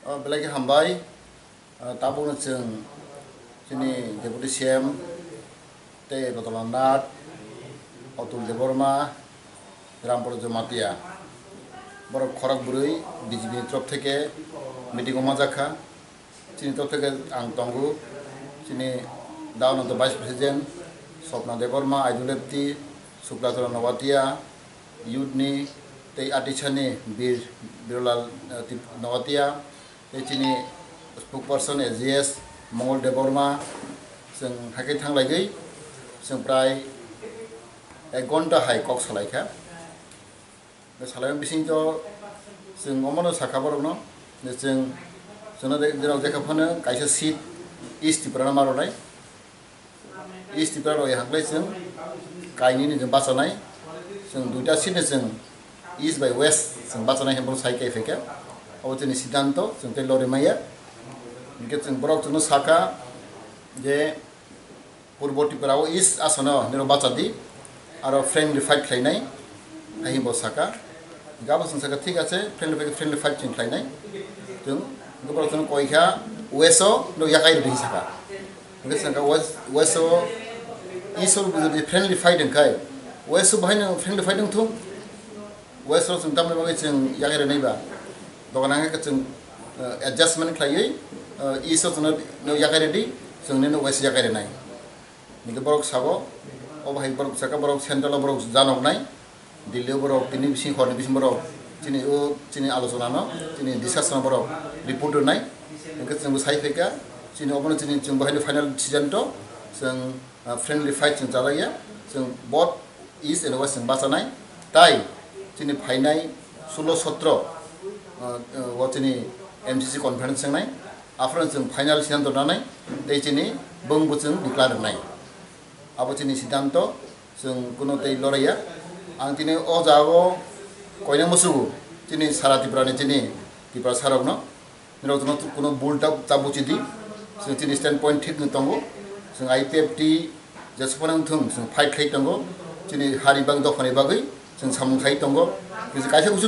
Belagi hambai tabung ceng sini deputi CM te Rotolandat Otul Deborma Rampur Jamatia borok khorak burui BJP trop theke meeting majaka sini trop theke ang tongu sini daun untuk Vice President Sopna Deborma Aidulepti Suklatura Nawatia Yudni te Atichani Birolal Nawatia te sini spokesperson AGS Mongol Deborma जों हाके थांलायगै जों प्राय 1 घन्टा हाय कक सालायखा बे सालायन बिसिं तो जों अमनो साखाबरनो जों जोंना जेराव जेखाफानो कायसा सीट ईस्ट तिप्राना मारनाय ईस्ट तिप्राना हांख्लाय जों कायनि जों बासानाय जों दुइटा सीट जों ईस्ट बाय वेस्ट जों बासानाय हेमबो साइके फेके अब जोंनि सिद्धांत जों ते लरिमाया बिके जों बरक जों साखा जे पूर्वटिपुराव ईस्ट आसनो निरो बाचादि आरो फ्रेंडली फाइट खालायनाय आहिबो साखा गाबो जों साखा ठीक आछे फ्रेंडली फाइट जों खालायनाय जों गोबाव जों कयखा वेस्टो नो याकाय दै साखा बिके साखा वेस्टो ईस्टो बिदि फ्रेंडली फाइट ओंखाय वेस्टो बाहायनो फ्रेंडली फाइट दंथ वेस्टो जों तामने बागै जों याकाय नायबा दगानांगे जों एडजस्टमेंट खालायै ईस्टो जों नो याकाय दै जोंनि नो वेस्ट याकाय नाय निके बरक साबो अबहाय बरक साका बरक सेंट्रल बरक जानकनाय दिल्ली बरक तिनि बिसिं खरनि बिसिं बरक तिनि आलोचना न तिनि डिसकाशन बरक रिपोर्ट होनाय निके जों साइफेका तिनि अबनो तिनि जों बाहायनो फाइनल सिद्धांत जों फ्रेंडली फाइट जों जालाया जों बथ ईस्ट एन्ड वेस्ट जों बाचानाय ताइ तिनि फाइनाय 16-17 तिनि MCC कन्फारेन्स जोंनाय आफ्रान जों फाइनल सिद्धांत दानाय दैचिनि बंबो जों डिक्लार होनाय अब तिनि सिद्धांत जों कुनो तै लराया आं तिनि अ जागो कयना मसुगु तिनि सारा तिप्रानि तिनि तिप्रा सारावनो निरजन कुनो बुलटा ताबुचिदि जों तिनि स्टैंड पॉइंट ठीक नतंगो जों IPFT जेसपनां थुं जों फाइट खाइ तंगो तिनि हारि बाग दफानि बागै जों सामुं खाइ तंगो कायसा कुसु